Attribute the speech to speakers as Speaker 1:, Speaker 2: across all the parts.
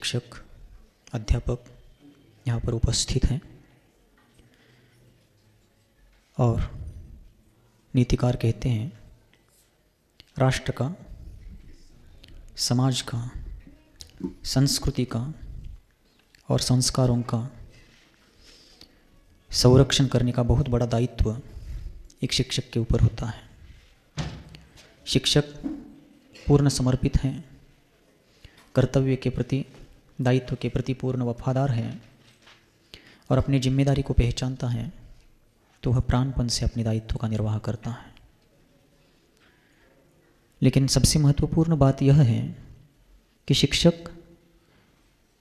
Speaker 1: शिक्षक अध्यापक यहाँ पर उपस्थित हैं और नीतिकार कहते हैं राष्ट्र का, समाज का, संस्कृति का और संस्कारों का संरक्षण करने का बहुत बड़ा दायित्व एक शिक्षक के ऊपर होता है। शिक्षक पूर्ण समर्पित हैं, कर्तव्य के प्रति, दायित्व के प्रति पूर्ण वफादार हैं और अपनी जिम्मेदारी को पहचानता है तो वह प्राणपण से अपने दायित्व का निर्वाह करता है। लेकिन सबसे महत्वपूर्ण बात यह है कि शिक्षक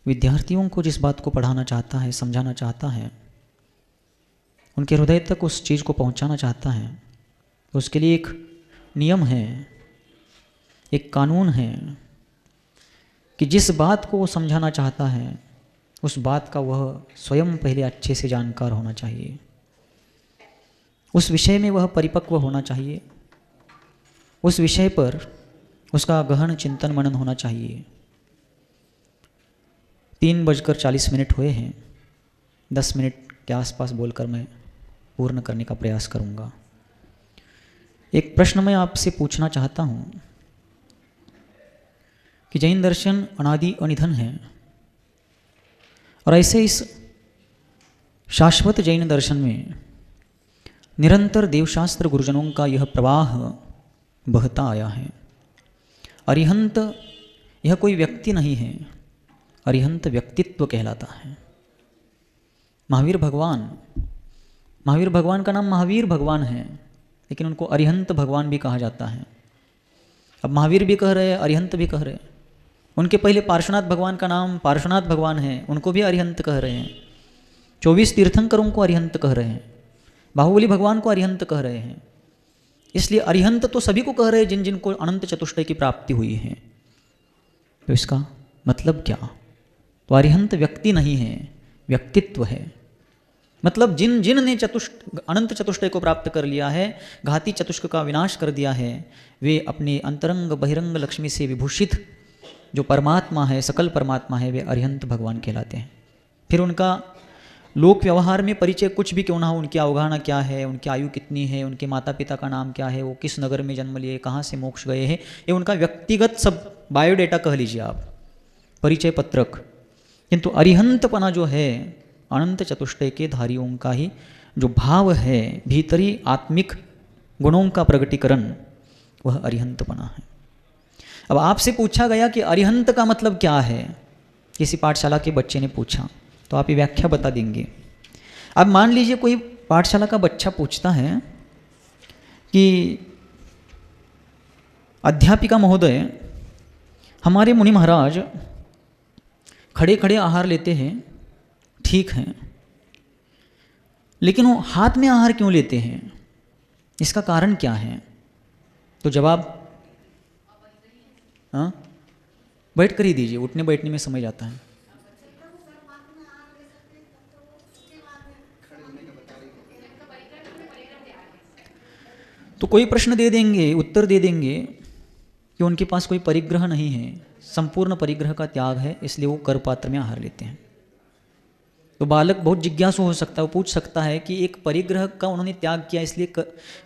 Speaker 1: विद्यार्थियों को जिस बात को पढ़ाना चाहता है, समझाना चाहता है, उनके हृदय तक उस चीज़ को पहुंचाना चाहता है, तो उसके लिए एक नियम है, एक कानून है कि जिस बात को वो समझाना चाहता है उस बात का वह स्वयं पहले अच्छे से जानकार होना चाहिए, उस विषय में वह परिपक्व होना चाहिए, उस विषय पर उसका गहन चिंतन मनन होना चाहिए। 3:40 हुए हैं, 10 मिनट के आसपास बोलकर मैं पूर्ण करने का प्रयास करूंगा। एक प्रश्न मैं आपसे पूछना चाहता हूं कि जैन दर्शन अनादि अनिधन है और ऐसे इस शाश्वत जैन दर्शन में निरंतर देवशास्त्र गुरुजनों का यह प्रवाह बहता आया है। अरिहंत यह कोई व्यक्ति नहीं है, अरिहंत व्यक्तित्व कहलाता है। महावीर भगवान का नाम महावीर भगवान है, लेकिन उनको अरिहंत भगवान भी कहा जाता है। अब महावीर भी कह रहे हैं, अरिहंत भी कह रहे हैं। उनके पहले पार्श्वनाथ भगवान का नाम पार्श्वनाथ भगवान है, उनको भी अरिहंत कह रहे हैं। 24 तीर्थंकरों को अरिहंत कह रहे हैं, बाहुबली भगवान को अरिहंत कह रहे हैं। इसलिए अरिहंत तो सभी को कह रहे हैं जिन जिनको अनंत चतुष्टय की प्राप्ति हुई है। तो इसका मतलब क्या? तो अरिहंत व्यक्ति नहीं है, व्यक्तित्व है। मतलब जिन जिन ने अनंत चतुष्टय को प्राप्त कर लिया है, घाती चतुष्क का विनाश कर दिया है, वे अपने अंतरंग बहिरंग लक्ष्मी से विभूषित जो परमात्मा है, सकल परमात्मा है, वे अरिहंत भगवान कहलाते हैं। फिर उनका लोक व्यवहार में परिचय कुछ भी क्यों ना हो, उनकी अवगाहना क्या है, उनकी आयु कितनी है, उनके माता पिता का नाम क्या है, वो किस नगर में जन्म लिए, कहाँ से मोक्ष गए हैं, ये उनका व्यक्तिगत सब बायोडेटा कह लीजिए आप, परिचय पत्रक। किंतु अरिहंतपना जो है, अनंत चतुष्टय के धारियों का ही जो भाव है, भीतरी आत्मिक गुणों का प्रगटीकरण, वह अरिहंतपना है। अब आपसे पूछा गया कि अरिहंत का मतलब क्या है, किसी पाठशाला के बच्चे ने पूछा, तो आप ये व्याख्या बता देंगे। अब मान लीजिए कोई पाठशाला का बच्चा पूछता है कि अध्यापिका महोदय, हमारे मुनि महाराज खड़े खड़े आहार लेते हैं, ठीक हैं, लेकिन वो हाथ में आहार क्यों लेते हैं, इसका कारण क्या है? तो जवाब बैठ कर ही दीजिए, उठने बैठने में समय जाता है। तो कोई प्रश्न दे देंगे, उत्तर दे देंगे कि उनके पास कोई परिग्रह नहीं है, संपूर्ण परिग्रह का त्याग है, इसलिए वो कर पात्र में आहार लेते हैं। तो बालक बहुत जिज्ञासु हो सकता है, वो पूछ सकता है कि एक परिग्रह का उन्होंने त्याग किया, इसलिए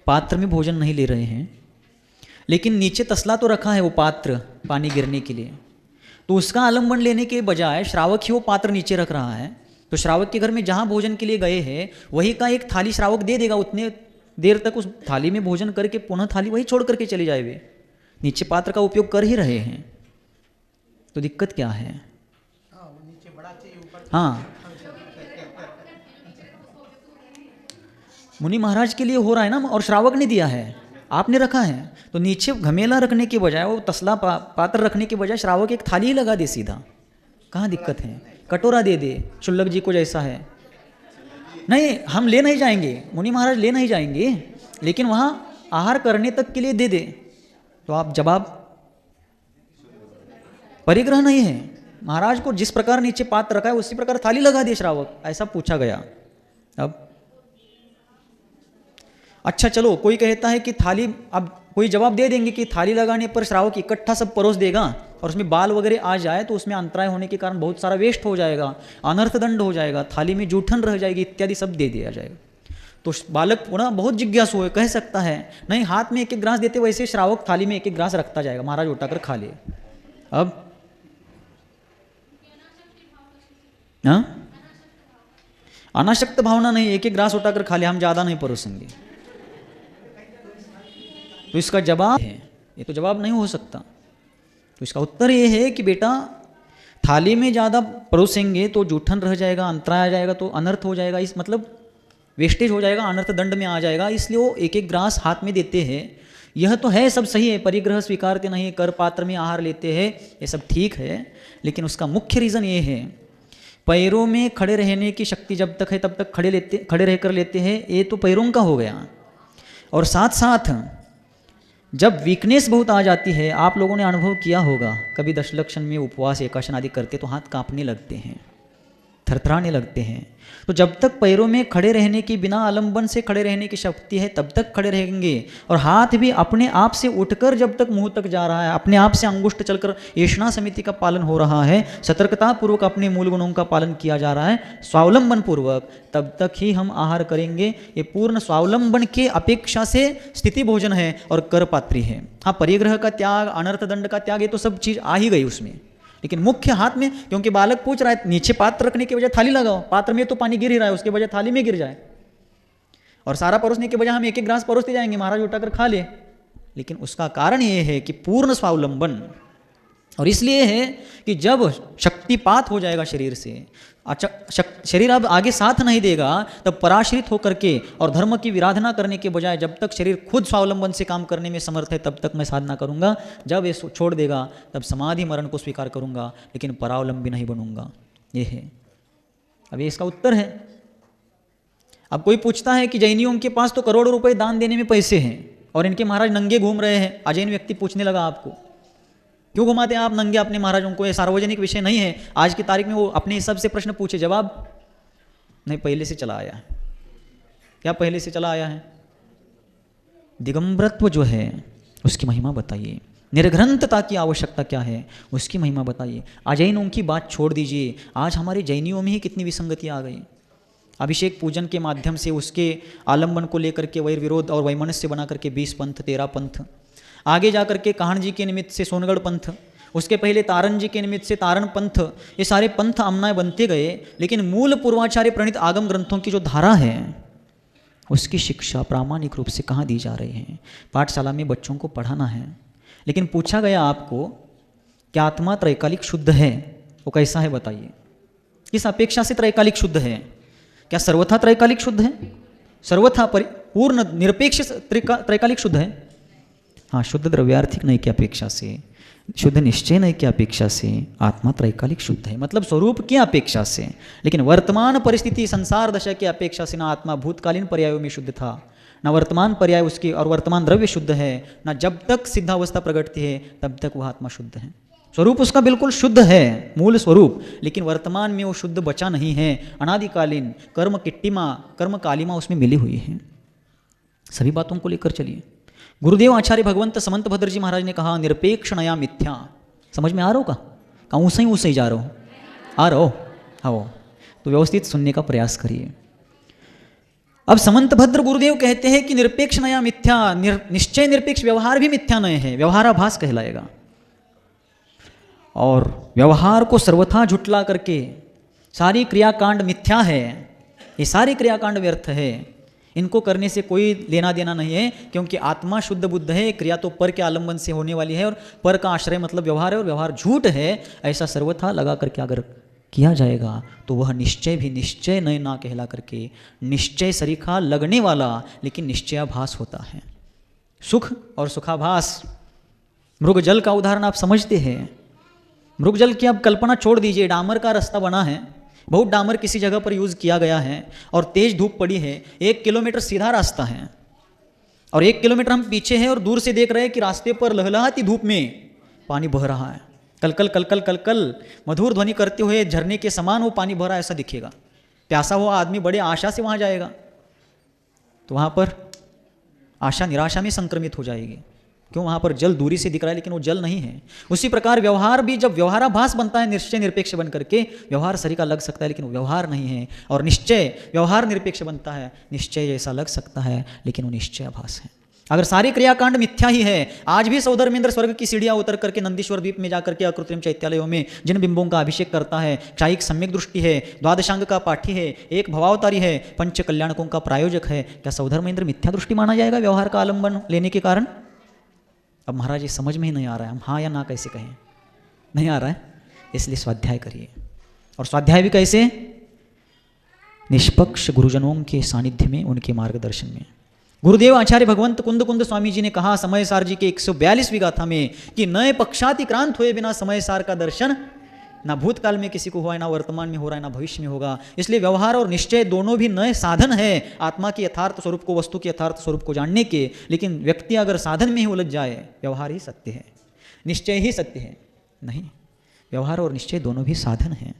Speaker 1: पात्र में भोजन नहीं ले रहे हैं, लेकिन नीचे तसला तो रखा है वो पात्र पानी गिरने के लिए, तो उसका आलम्बन लेने के बजाय श्रावक ही वो पात्र नीचे रख रहा है। तो श्रावक के घर में जहाँ भोजन के लिए गए हैं वही का एक थाली श्रावक दे देगा, उतने देर तक उस थाली में भोजन करके पुनः थाली वही छोड़ करके चले जाए, वे नीचे पात्र का उपयोग कर ही रहे हैं। तो दिक्कत क्या है? हाँ, मुनि महाराज के लिए हो रहा है ना, और श्रावक ने दिया है, आपने रखा है, तो नीचे घमेला रखने के बजाय, वो तसला पात्र रखने के बजाय श्रावक एक थाली ही लगा दे सीधा। कहाँ दिक्कत है? कटोरा दे दे, शुल्लक जी को जैसा है। नहीं, हम ले नहीं जाएंगे, मुनि महाराज ले नहीं जाएंगे, लेकिन वहाँ आहार करने तक के लिए दे दे। तो आप जवाब, परिग्रह नहीं है, महाराज को जिस प्रकार नीचे पात्र रखा है उसी प्रकार थाली लगा दे श्रावक, ऐसा पूछा गया। अब अच्छा चलो, कोई कहता है कि थाली, अब कोई जवाब दे देंगे कि थाली लगाने पर श्रावक इकट्ठा सब परोस देगा, और उसमें बाल वगैरह आ जाए तो उसमें अंतराय होने के कारण बहुत सारा वेस्ट हो जाएगा, अनर्थ दंड हो जाएगा, थाली में जूठन रह जाएगी इत्यादि सब दे दिया जाएगा। तो बालक पुनः बहुत जिज्ञासु है, कह सकता है नहीं हाथ में एक एक ग्रास देते वैसे श्रावक थाली में एक एक ग्रास रखता जाएगा, महाराज उठाकर खा लिए। अब अनाशक्त भावना नहीं, एक एक ग्रास उठाकर खा लिया, हम ज़्यादा नहीं परोसेंगे। तो इसका जवाब है, ये तो जवाब नहीं हो सकता। तो इसका उत्तर ये है कि बेटा थाली में ज़्यादा परोसेंगे तो जूठन रह जाएगा, अंतराय आ जाएगा तो अनर्थ हो जाएगा, इस मतलब वेस्टेज हो जाएगा, अनर्थ दंड में आ जाएगा, इसलिए वो एक एक ग्रास हाथ में देते हैं। यह तो है सब सही है, परिग्रह स्वीकारते नहीं, कर पात्र में आहार लेते हैं, ये सब ठीक है, लेकिन उसका मुख्य रीज़न ये है पैरों में खड़े रहने की शक्ति जब तक है तब तक खड़े रहकर लेते हैं, ये तो पैरों का हो गया। और साथ साथ जब वीकनेस बहुत आ जाती है, आप लोगों ने अनुभव किया होगा, कभी दशलक्षण में उपवास एकाशन आदि करते तो हाथ कांपने लगते हैं, थरथराने लगते हैं। तो जब तक पैरों में खड़े रहने की, बिना आलंबन से खड़े रहने की शक्ति है तब तक खड़े रहेंगे। और हाथ भी अपने आप से उठकर जब तक मुंह तक जा रहा है, अपने आप से अंगुष्ठ चलकर येषणा समिति का पालन हो रहा है, सतर्कता पूर्वक अपने मूल गुणों का पालन किया जा रहा है स्वावलंबन पूर्वक, तब तक ही हम आहार करेंगे। ये पूर्ण स्वावलंबन के अपेक्षा से स्थिति भोजन है और कर पात्री है। हाँ, परिग्रह का त्याग, अनर्थ दंड का त्याग, ये तो सब चीज़ आ ही गई उसमें, लेकिन मुख्य हाथ में, क्योंकि बालक पूछ रहा है नीचे पात्र रखने के बजाय थाली लगाओ, पात्र में तो पानी गिर ही रहा है, उसके बजाय थाली में गिर जाए, और सारा परोसने के बजाय हम एक एक ग्रास परोसते जाएंगे, महाराज उठाकर खा ले। लेकिन उसका कारण ये है कि पूर्ण स्वावलंबन, और इसलिए है कि जब शक्तिपात हो जाएगा शरीर से, शरीर अब आगे साथ नहीं देगा, तब पराश्रित होकर के और धर्म की विराधना करने के बजाय जब तक शरीर खुद स्वावलंबन से काम करने में समर्थ है तब तक मैं साधना करूंगा, जब ये छोड़ देगा तब समाधि मरण को स्वीकार करूंगा, लेकिन परावलंबी नहीं बनूंगा। ये है, अब ये इसका उत्तर है। अब कोई पूछता है कि जैनियों के पास तो करोड़ों रुपए दान देने में पैसे हैं और इनके महाराज नंगे घूम रहे हैं। अजैन व्यक्ति पूछने लगा आपको क्यों घुमाते हैं आप नंगे अपने महाराजों को, ये सार्वजनिक विषय नहीं है। आज की तारीख में वो अपने हिसाब से प्रश्न पूछे, जवाब नहीं, पहले से चला आया है। क्या पहले से चला आया है? दिगंबरत्व जो है उसकी महिमा बताइए, निर्ग्रंथता की आवश्यकता क्या है उसकी महिमा बताइए। अजैनों की बात छोड़ दीजिए, आज हमारे जैनियों में ही कितनी विसंगतियाँ आ गई। अभिषेक पूजन के माध्यम से उसके आलम्बन को लेकर के वैर विरोध और वैमनस्य बना करके 20 पंथ 13 पंथ, आगे जाकर के काहन जी के निमित्त से सोनगढ़ पंथ, उसके पहले तारन जी के निमित्त से तारण पंथ, ये सारे पंथ आमनाएं बनते गए। लेकिन मूल पूर्वाचार्य प्रणीत आगम ग्रंथों की जो धारा है उसकी शिक्षा प्रामाणिक रूप से कहाँ दी जा रही है? पाठशाला में बच्चों को पढ़ाना है, लेकिन पूछा गया आपको क्या आत्मा त्रैकालिक शुद्ध है? वो कैसा है बताइए, किस अपेक्षा से त्रैकालिक शुद्ध है? क्या सर्वथा त्रैकालिक शुद्ध है? सर्वथा पूर्ण निरपेक्ष त्रैकालिक शुद्ध है? हाँ, शुद्ध द्रव्यार्थिक नहीं की अपेक्षा से, शुद्ध निश्चय नहीं की अपेक्षा से आत्मा त्रैकालिक शुद्ध है, मतलब स्वरूप की अपेक्षा से। लेकिन वर्तमान परिस्थिति संसार दशा की अपेक्षा से ना आत्मा भूतकालीन पर्यायों में शुद्ध था, ना वर्तमान पर्याय उसकी और वर्तमान द्रव्य शुद्ध है, ना जब तक सिद्धावस्था प्रगटती है तब तक वह आत्मा शुद्ध है। स्वरूप उसका बिल्कुल शुद्ध है, मूल स्वरूप, लेकिन वर्तमान में वो शुद्ध बचा नहीं है। अनादिकालीन कर्म किट्टिमा, कर्म कालिमा उसमें मिली हुई है। सभी बातों को लेकर चलिए। गुरुदेव आचार्य भगवंत समंत भद्र जी महाराज ने कहा निरपेक्ष नया मिथ्या। समझ में आ रहा हो का? कहूँ ऊसे ही जा रहा हो? आ रहा हो? आओ तो व्यवस्थित सुनने का प्रयास करिए। अब समंत भद्र गुरुदेव कहते हैं कि निरपेक्ष नया मिथ्या, निश्चय निरपेक्ष व्यवहार भी मिथ्या नय है, व्यवहाराभास कहलाएगा। और व्यवहार को सर्वथा झुटला करके सारी क्रियाकांड मिथ्या है, ये सारी क्रियाकांड व्यर्थ है, इनको करने से कोई लेना देना नहीं है, क्योंकि आत्मा शुद्ध बुद्ध है। क्रिया तो पर के आलंबन से होने वाली है और पर का आश्रय मतलब व्यवहार है और व्यवहार झूठ है। ऐसा सर्वथा लगा करके अगर किया जाएगा तो वह निश्चय भी निश्चय नय ना कहला करके निश्चय सरीखा लगने वाला लेकिन निश्चयाभास होता है। सुख और सुखाभास, मृगजल का उदाहरण आप समझते हैं। मृगजल की अब कल्पना छोड़ दीजिए, डामर का रास्ता बना है, बहुत डामर किसी जगह पर यूज़ किया गया है और तेज धूप पड़ी है, 1 किलोमीटर सीधा रास्ता है और 1 किलोमीटर हम पीछे हैं और दूर से देख रहे हैं कि रास्ते पर लहलहाती धूप में पानी बह रहा है, कलकल कलकल कलकल मधुर ध्वनि करते हुए झरने के समान वो पानी बह रहा है, ऐसा दिखेगा। प्यासा हुआ आदमी बड़े आशा से वहाँ जाएगा तो वहाँ पर आशा निराशा में संक्रमित हो जाएगी, क्यों? वहाँ पर जल दूरी से दिख रहा है लेकिन वो जल नहीं है। उसी प्रकार व्यवहार भी जब व्यवहाराभास बनता है निश्चय निरपेक्ष बन करके, व्यवहार सरी का लग सकता है लेकिन वो व्यवहार नहीं है। और निश्चय व्यवहार निरपेक्ष बनता है, निश्चय जैसा लग सकता है लेकिन वो निश्चयाभास है। अगर सारे क्रियाकांड मिथ्या ही है, आज भी सौधर्मेंद्र स्वर्ग की सीढ़ियां उतर करके नंदीश्वर द्वीप में जाकर के अकृत्रिम चैत्यालयों में जिन बिंबों का अभिषेक करता है, क्षायिक सम्यक दृष्टि है, द्वादशांग का पाठी है, एक भवावतारी है, पंच कल्याणकों का प्रायोजक है, क्या सौधर्मेंद्र मिथ्या दृष्टि माना जाएगा व्यवहार का आलंबन लेने के कारण? अब महाराज ये समझ में ही नहीं आ रहा है, हम हाँ या ना कैसे कहें, नहीं आ रहा है, इसलिए स्वाध्याय करिए। और स्वाध्याय भी कैसे? निष्पक्ष गुरुजनों के सानिध्य में, उनके मार्गदर्शन में। गुरुदेव आचार्य भगवंत कुंद कुंद स्वामी जी ने कहा समय सार जी के 142वीं गाथा में कि नए पक्षातिक्रांत हुए बिना समय सार का दर्शन ना भूतकाल में किसी को हुआ है, ना वर्तमान में हो रहा है, ना भविष्य में होगा। इसलिए व्यवहार और निश्चय दोनों भी नए साधन है आत्मा के यथार्थ स्वरूप को, वस्तु के यथार्थ स्वरूप को जानने के। लेकिन व्यक्ति अगर साधन में ही उलझ जाए, व्यवहार ही सत्य है, निश्चय ही सत्य है, नहीं, व्यवहार और निश्चय दोनों भी साधन हैं।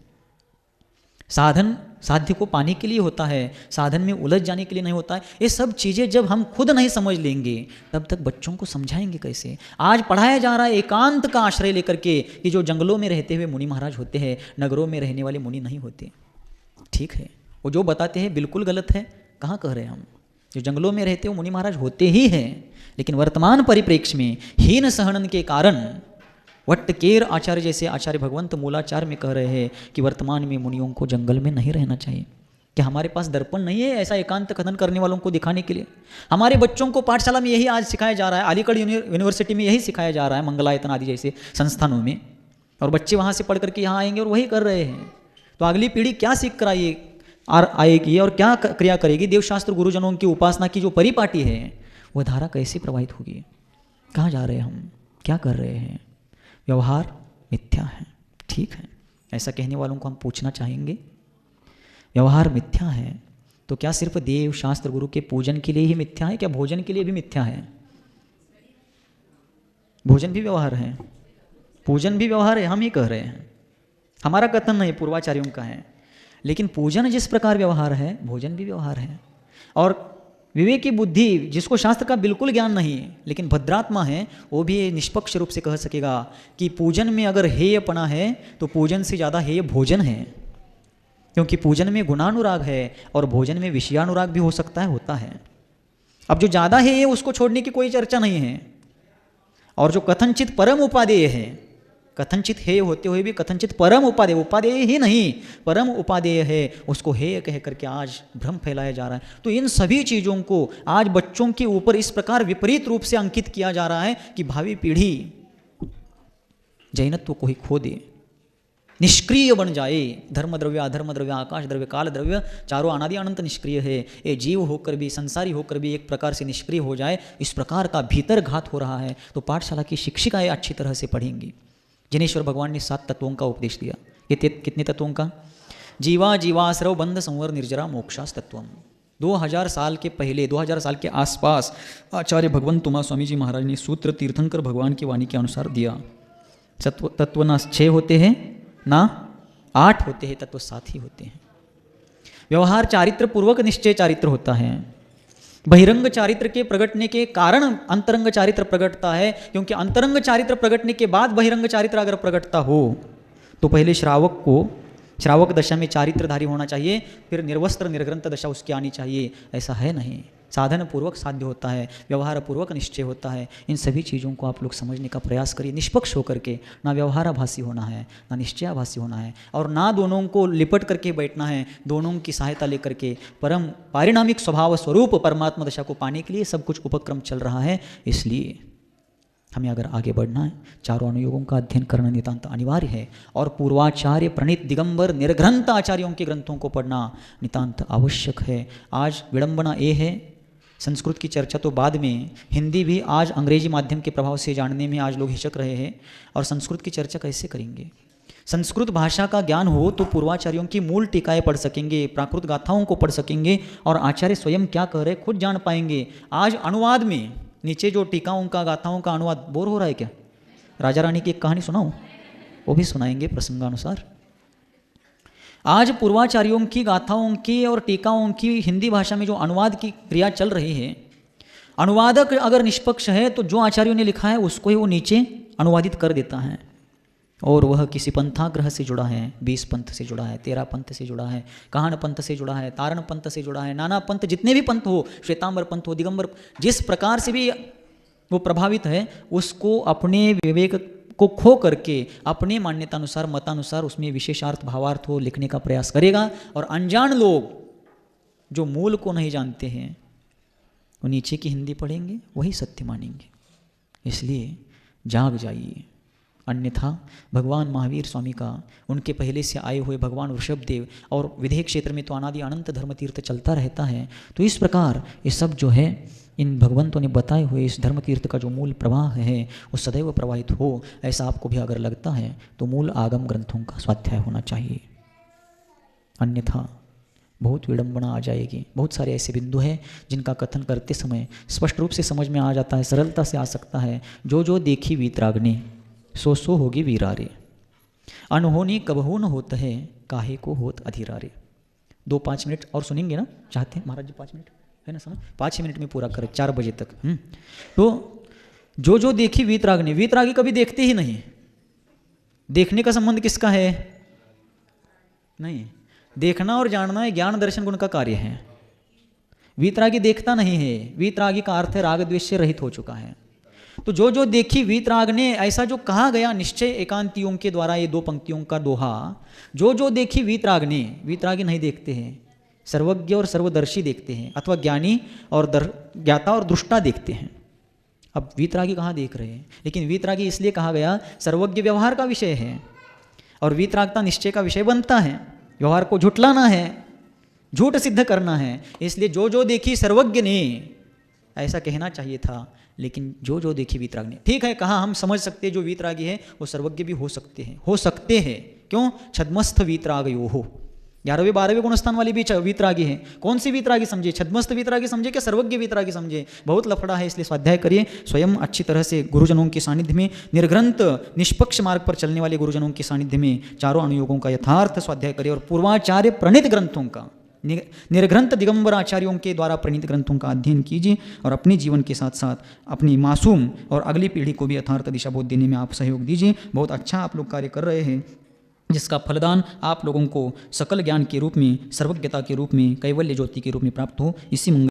Speaker 1: साधन साध्य को पाने के लिए होता है, साधन में उलझ जाने के लिए नहीं होता है। ये सब चीज़ें जब हम खुद नहीं समझ लेंगे तब तक बच्चों को समझाएंगे कैसे? आज पढ़ाया जा रहा है एकांत का आश्रय लेकर के कि जो जंगलों में रहते हुए मुनि महाराज होते हैं, नगरों में रहने वाले मुनि नहीं होते। ठीक है, वो जो बताते हैं बिल्कुल गलत है, कहाँ कह रहे हैं हम? जो जंगलों में रहते हो मुनि महाराज होते ही हैं, लेकिन वर्तमान परिप्रेक्ष्य में हीन सहनन के कारण वट्टकेर आचार्य जैसे आचार्य भगवंत मूलाचार्य में कह रहे हैं कि वर्तमान में मुनियों को जंगल में नहीं रहना चाहिए। क्या हमारे पास दर्पण नहीं है ऐसा एकांत कथन करने वालों को दिखाने के लिए? हमारे बच्चों को पाठशाला में यही आज सिखाया जा रहा है, अलीगढ़ यूनिवर्सिटी में यही सिखाया जा रहा है, मंगलायतन आदि जैसे संस्थानों में, और बच्चे वहाँ से पढ़ करके यहाँ आएंगे और वही कर रहे हैं। तो अगली पीढ़ी क्या सीख कर आएगी और क्या क्रिया करेगी? देवशास्त्र गुरुजनों की उपासना की जो परिपाटी है वह धारा कैसे प्रभावित होगी? कहाँ जा रहे हैं हम, क्या कर रहे हैं? व्यवहार मिथ्या है, ठीक है, ऐसा कहने वालों को हम पूछना चाहेंगे। व्यवहार मिथ्या है तो क्या सिर्फ देव शास्त्र गुरु के पूजन के लिए ही मिथ्या है? क्या भोजन के लिए भी मिथ्या है? भोजन भी व्यवहार है, पूजन भी व्यवहार है, हम ही कह रहे हैं, हमारा कथन नहीं, पूर्वाचार्यों का है। लेकिन पूजन जिस प्रकार व्यवहार है, भोजन भी व्यवहार है। और विवेकी बुद्धि जिसको शास्त्र का बिल्कुल ज्ञान नहीं है लेकिन भद्रात्मा है, वो भी निष्पक्ष रूप से कह सकेगा कि पूजन में अगर हेयपना है तो पूजन से ज़्यादा हेय भोजन है, क्योंकि पूजन में गुणानुराग है और भोजन में विषयानुराग भी हो सकता है, होता है। अब जो ज़्यादा है उसको छोड़ने की कोई चर्चा नहीं है। और जो कथनचित परम उपादेय है, कथनचित हेय होते हुए भी कथनचित परम उपादेय, उपादेय ही नहीं परम उपादेय है, उसको हेय कह करके आज भ्रम फैलाया जा रहा है। तो इन सभी चीज़ों को आज बच्चों के ऊपर इस प्रकार विपरीत रूप से अंकित किया जा रहा है कि भावी पीढ़ी जैनत्व को ही खो दे, निष्क्रिय बन जाए। धर्म द्रव्य, अधर्म द्रव्य, आकाश द्रव्य, काल द्रव्य चारों अनादि अनंत निष्क्रिय है। ये जीव होकर भी, संसारी होकर भी एक प्रकार से निष्क्रिय हो जाए, इस प्रकार का भीतर घात हो रहा है। तो पाठशाला की शिक्षिकाएं अच्छी तरह से पढ़ेंगी। जिनेश्वर भगवान ने 7 तत्वों का उपदेश दिया। ये कितने तत्वों का? जीवा जीवाश्रव बंध संवर निर्जरा मोक्षास तत्वम। 2000 साल के पहले, 2000 साल के आसपास आचार्य भगवंत तुमा स्वामी जी महाराज ने सूत्र तीर्थंकर भगवान की वाणी के अनुसार दिया। तत्व ना 6 होते हैं ना 8 होते हैं, तत्व 7 ही होते हैं। व्यवहार चारित्र पूर्वक निश्चय चारित्र होता है। बहिरंग चारित्र के प्रगटने के कारण अंतरंग चारित्र प्रगटता है, क्योंकि अंतरंग चारित्र प्रगटने के बाद बहिरंग चारित्र अगर प्रगटता हो तो पहले श्रावक दशा में चारित्रधारी होना चाहिए, फिर निर्वस्त्र निर्ग्रंथ दशा उसकी आनी चाहिए। ऐसा है नहीं, साधन पूर्वक साध्य होता है, व्यवहार पूर्वक निश्चय होता है। इन सभी चीज़ों को आप लोग समझने का प्रयास करिए, निष्पक्ष होकर के। ना व्यवहाराभासी होना है, ना निश्चयाभासी होना है, और ना दोनों को लिपट करके बैठना है। दोनों की सहायता लेकर के परम पारिणामिक स्वभाव स्वरूप परमात्मा दशा को पाने के लिए सब कुछ उपक्रम चल रहा है। इसलिए हमें अगर आगे बढ़ना है, चारों अनुयोगों का अध्ययन करना नितांत अनिवार्य है, और पूर्वाचार्य प्रणीत दिगंबर निर्ग्रंथ आचार्यों के ग्रंथों को पढ़ना नितांत आवश्यक है। आज विडंबना ये है, संस्कृत की चर्चा तो बाद में, हिंदी भी आज अंग्रेजी माध्यम के प्रभाव से जानने में आज लोग हिचक रहे हैं, और संस्कृत की चर्चा कैसे करेंगे? संस्कृत भाषा का ज्ञान हो तो पूर्वाचार्यों की मूल टीकाएं पढ़ सकेंगे, प्राकृत गाथाओं को पढ़ सकेंगे, और आचार्य स्वयं क्या कह रहे खुद जान पाएंगे। आज अनुवाद में नीचे जो टीकाओं का, गाथाओं का अनुवाद, बोर हो रहा है क्या? राजा रानी की एक कहानी सुनाऊं? वो भी सुनाएंगे प्रसंगानुसार। आज पूर्वाचार्यों की गाथाओं की और टीकाओं की हिंदी भाषा में जो अनुवाद की क्रिया चल रही है, अनुवादक अगर निष्पक्ष है तो जो आचार्यों ने लिखा है उसको ही वो नीचे अनुवादित कर देता है, और वह किसी पंथाग्रह से जुड़ा है, 20 पंथ से जुड़ा है, 13 पंथ से जुड़ा है, काहन पंथ से जुड़ा है, तारण पंथ से जुड़ा है, नाना पंथ, जितने भी पंथ हो, श्वेतांबर पंथ हो, दिगंबर, जिस प्रकार से भी वो प्रभावित है, उसको अपने विवेक को खो करके अपने मान्यतानुसार, मतानुसार उसमें विशेषार्थ भावार्थ हो लिखने का प्रयास करेगा। और अनजान लोग जो मूल को नहीं जानते हैं वो नीचे की हिंदी पढ़ेंगे, वही सत्य मानेंगे। इसलिए जाग जाइए, अन्यथा भगवान महावीर स्वामी का, उनके पहले से आए हुए भगवान ऋषभदेव, और विदेह क्षेत्र में तो अनादि अनंत धर्म तीर्थ चलता रहता है। तो इस प्रकार ये सब जो है इन भगवंतों ने बताए हुए इस धर्म तीर्थ का जो मूल प्रवाह है वो सदैव प्रवाहित हो, ऐसा आपको भी अगर लगता है तो मूल आगम ग्रंथों का स्वाध्याय होना चाहिए, अन्यथा बहुत विडंबना आ जाएगी। बहुत सारे ऐसे बिंदु हैं जिनका कथन करते समय स्पष्ट रूप से समझ में आ जाता है, सरलता से आ सकता है। जो जो देखी वीतरागनी, सो सो होगी वीरारे, अनहोनी कबहू न होता है, काहे को होत अधीरारे। 2-5 मिनट और सुनेंगे ना, चाहते हैं महाराज जी? 5 मिनट है ना, समझ? 5 मिनट में पूरा करें, 4 बजे तक। तो जो जो देखी वीतरागनी, वीतरागी कभी देखते ही नहीं। देखने का संबंध किसका है? नहीं, देखना और जानना ज्ञान दर्शन गुण का कार्य है। वीतरागी देखता नहीं है, वीतरागी का अर्थ है राग द्वेष से रहित हो चुका है। तो जो जो देखी वीतराग ने, ऐसा जो कहा गया निश्चय एकांतियों के द्वारा, ये 2 पंक्तियों का दोहा, जो जो देखी वीतराग ने, वीतरागी नहीं देखते हैं, सर्वज्ञ और सर्वदर्शी देखते हैं, अथवा ज्ञानी और ज्ञाता और दृष्टा देखते हैं। अब वीतरागी कहाँ देख रहे हैं? लेकिन वीतरागी इसलिए कहा गया, सर्वज्ञ व्यवहार का विषय है और वीतरागता निश्चय का विषय बनता है। व्यवहार को झुटलाना है, झूठ सिद्ध करना है, इसलिए जो जो देखी सर्वज्ञ ने, ऐसा कहना चाहिए था। लेकिन जो जो देखी वीतराग ने, ठीक है, कहाँ हम समझ सकते हैं जो वीतरागी है वो सर्वज्ञ भी हो सकते हैं। क्यों? छद्मस्थ वीतरागयो हो, 11वें 12वें गुणस्थान वाली भी वीतरागी है। कौन सी वीतरागी समझे? छद्मस्थ वीतरागी समझे क्या सर्वज्ञ वीतरागी समझे? बहुत लफड़ा है, इसलिए स्वाध्याय करिए स्वयं अच्छी तरह से। गुरुजनों के सानिध्य में, निर्ग्रंथ निष्पक्ष मार्ग पर चलने वाले गुरुजनों के सानिध्य में चारों अनुयोगों का यथार्थ स्वाध्याय करिए, और पूर्वाचार्य प्रणीत ग्रंथों का, निर्ग्रंथ दिगंबर आचार्यों के द्वारा प्रणीत ग्रंथों का अध्ययन कीजिए, और अपने जीवन के साथ साथ अपनी मासूम और अगली पीढ़ी को भी यथार्थ दिशा बोध देने में आप सहयोग दीजिए। बहुत अच्छा आप लोग कार्य कर रहे हैं, जिसका फलदान आप लोगों को सकल ज्ञान के रूप में, सर्वज्ञता के रूप में, कैवल्य ज्योति के रूप में प्राप्त हो। इसी मंगल